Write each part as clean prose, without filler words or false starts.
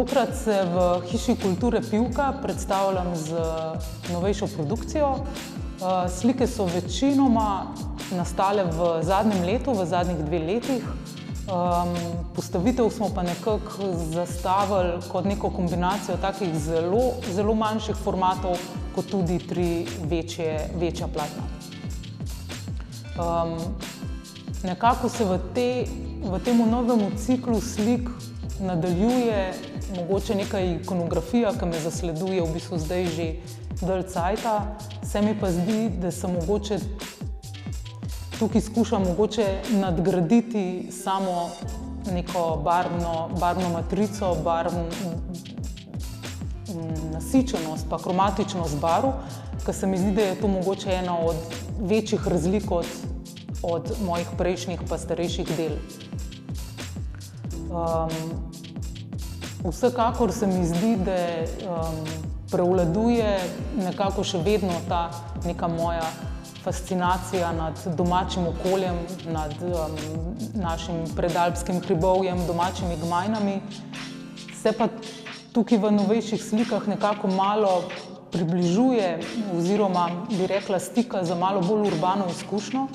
Tokrat se v Hiši kulture Pivka predstavljam z novejšo produkcijo. Slike so večinoma nastale v zadnjem letu, v zadnjih 2 letih. Postavitev smo pa nekako zastavili kot neko kombinacijo takih zelo manjših formatov, kot tudi 3 večja platna. Nekako se v temu novemu ciklu slik nadaljuje mogoče neka ikonografija, ki me zasleduje v bistvu zdaj že dalj cajta. Se mi pa zdi, da se mogoče tukaj skušam mogoče nadgraditi samo neko barvno matrico, nasičenost pa kromatičnost barv, ker se mi zdi, da je to mogoče ena od večjih razlik od mojih prejšnjih pa starejših del. Vsekakor se mi zdi, da prevladuje nekako še vedno ta neka moja fascinacija nad domačim okoljem, nad našim predalpskim hribovjem, domačimi gmajnami. Se pa tukaj v novejših slikah nekako malo približuje oziroma bi rekla stika za malo bolj urbano izkušnjo.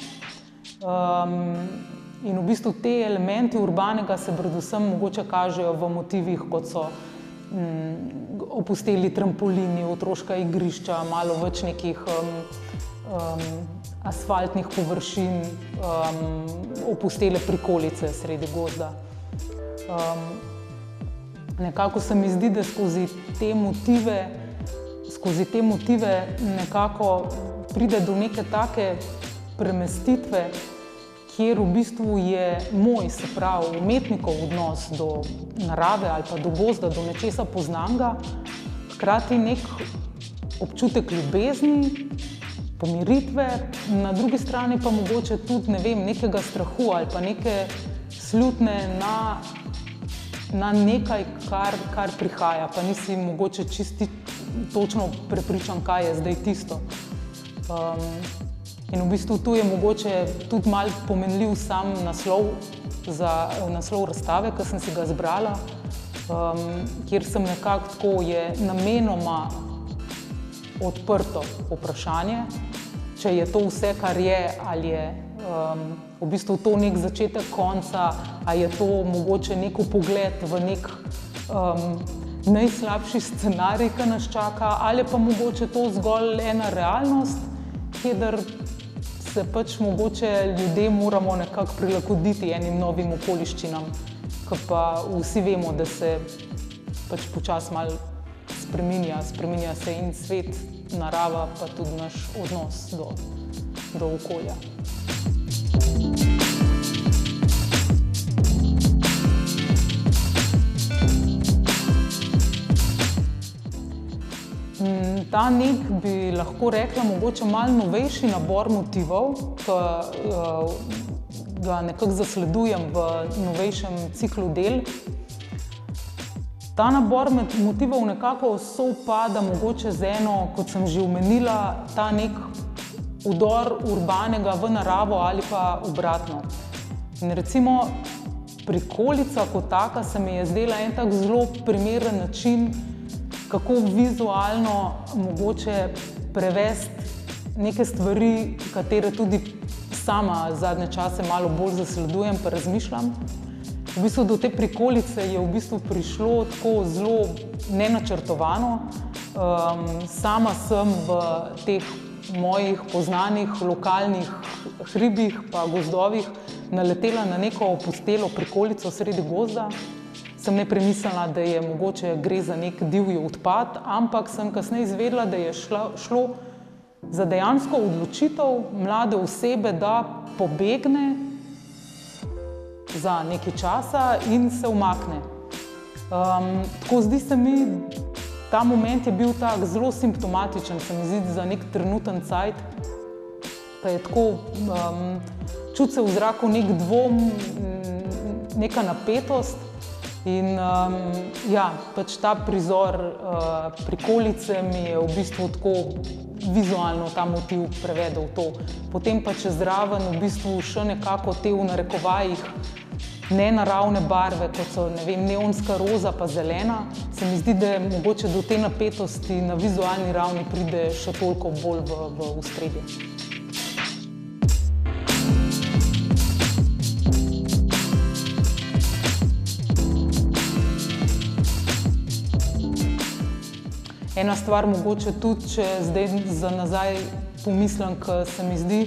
In v bistvu te elementi urbanega se predvsem mogoče kažejo v motivih, kot so opusteli trampolini, otroška igrišča, malo več nekih asfaltnih površin, opustele prikolice sredi gozda. Nekako se mi zdi, da skozi te motive nekako pride do neke take premestitve, kjer v bistvu je moj, se pravi, umetnikov odnos do narave ali pa do gozda, do nečesa poznanega, hkrati nek občutek ljubezni, pomiritve, na drugi strani pa mogoče tudi, ne vem, nekega strahu ali pa neke slutnje na nekaj, kar prihaja, pa nisi mogoče čisti točno prepričan, kaj je zdaj tisto. In v bistvu tu je mogoče tudi malo pomenljiv sam naslov razstave, ki sem si ga zbrala, kjer sem nekako tako je namenoma odprto vprašanje, če je to vse, kar je, ali je v bistvu to nek začetek konca, ali je to mogoče nek vpogled v nek najslabši scenarij, ki nas čaka, ali pa mogoče to zgolj ena realnost, kjer se pač mogoče ljudje moramo nekako prilagoditi enim novim okoliščinam, ki pa vsi vemo, da se pač počasi malo spreminja se in svet, narava, pa tudi naš odnos do okolja. Ta nek, bi lahko rekla, mogoče malo novejši nabor motivov, ki ga nekako zasledujem v novejšem ciklu del. Ta nabor motivov nekako sovpada mogoče z eno, kot sem že omenila, ta nek vdor urbanega v naravo ali pa obratno. In recimo prikolica kot taka se mi je zdela en tak zelo primeren način, kako vizualno mogoče prevesti neke stvari, katere tudi sama zadnje čase malo bolj zasledujem pa razmišljam. V bistvu do te prikolice je v bistvu prišlo tako zelo nenačrtovano. Sama sem v teh mojih poznanih lokalnih hribih pa gozdovih naletela na neko opustelo prikolico sredi gozda. Sem ne premislila, da je mogoče gre za nek divji odpad, ampak sem kasneje izvedela, da je šlo za dejansko odločitev mlade osebe, da pobegne za nekaj časa in se umakne. Tako zdi se mi, ta moment je bil tak zelo simptomatičen, se mi zdi za nek trenuten cajt, pa je tako čuti se v zraku nek dvom, neka napetost. In ja, pač ta prizor prikolice mi je v bistvu tako vizualno ta motiv prevedel to. Potem pa čez zraven v bistvu še nekako te v narekovajih nenaravne barve, kot so, ne vem, neonska roza pa zelena, se mi zdi, da mogoče do te napetosti na vizualni ravni pride še toliko bolj v ospredje. Ena stvar mogoče tudi, če zdaj za nazaj pomislim, ker se mi zdi,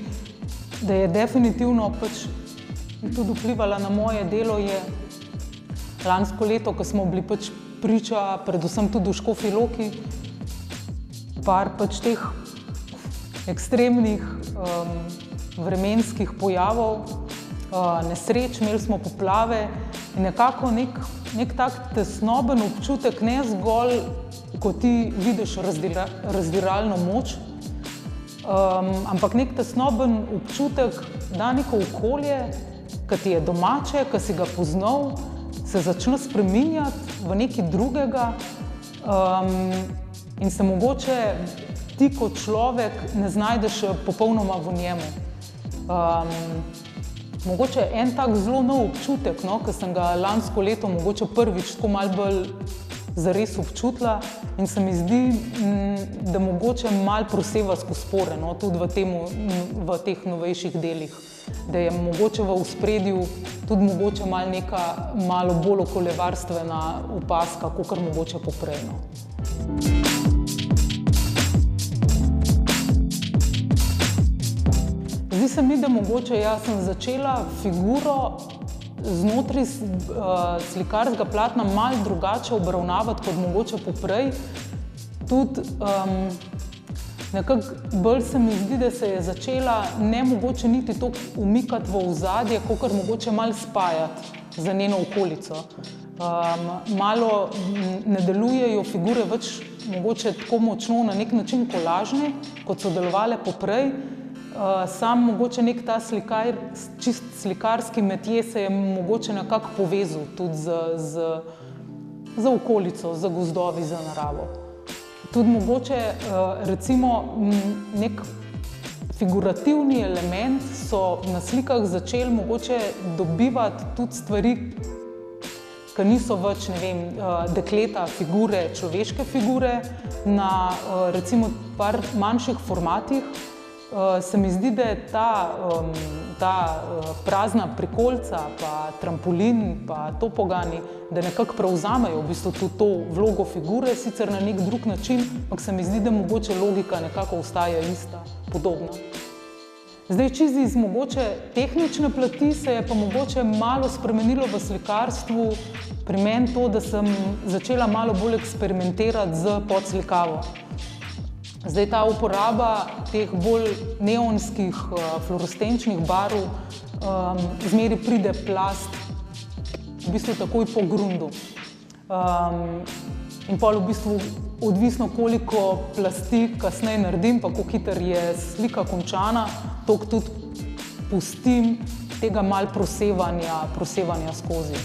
da je definitivno pač tudi vplivala na moje delo, je lansko leto, ko smo bili pač priča, predvsem tudi v Škofji Loki, par pač teh ekstremnih vremenskih pojavov, nesreč, imeli smo poplave in nekako nek tak tesnoben občutek, ne zgolj, ko ti vidiš razdiralno moč, ampak nek tesnoben občutek, da neko okolje, ki ti je domače, ki si ga poznal, se začne spreminjati v nekaj drugega in se mogoče ti kot človek ne znajdeš popolnoma v njemu. Mogoče en tak zelo nov občutek, ki sem ga lansko leto mogoče prvič tako malo bolj zares občutila in se mi zdi, da mogoče malo proseva skozi spore, tudi v teh novejših delih, da je mogoče v ospredju tudi mogoče malo bolj okoljevarstvena opazka, kakor mogoče poprej. Zdi se mi, da mogoče jaz sem začela figuro znotraj slikarskega platna malo drugače obravnavati kot mogoče poprej. Tudi nekako bolj se mi zdi, da se je začela ne mogoče niti toliko umikati v ozadje, kakor mogoče malo spajati za njeno okolico. Malo ne delujejo figure več mogoče tako močno na nek način kolažne, kot so delovale poprej. Sam mogoče nek ta čist slikarski metje se je mogoče nekako povezal tudi z okolico, z gozdovi, z naravo. Tudi mogoče recimo nek figurativni element so na slikah začeli mogoče dobivati tudi stvari, ki niso več, ne vem, dekleta figure, človeške figure, na recimo par manjših formatih. Se mi zdi, da je ta prazna prikolica, pa trampolin, pa topogani, da nekako prevzamejo v bistvu tudi to vlogo figure, sicer na nek drug način, ampak se mi zdi, da mogoče logika nekako ostaja ista, podobna. Zdaj, čisto iz mogoče tehnične plati se je pa mogoče malo spremenilo v slikarstvu pri meni to, da sem začela malo bolj eksperimentirati z podslikavo. Zdaj, ta uporaba teh bolj neonskih, fluorescenčnih barv zmeri pride plast v bistvu takoj po grundu. In pol v bistvu odvisno, koliko plasti kasneje naredim, pa koliko hitro je slika končana, toliko tudi pustim tega malo prosevanja skozi.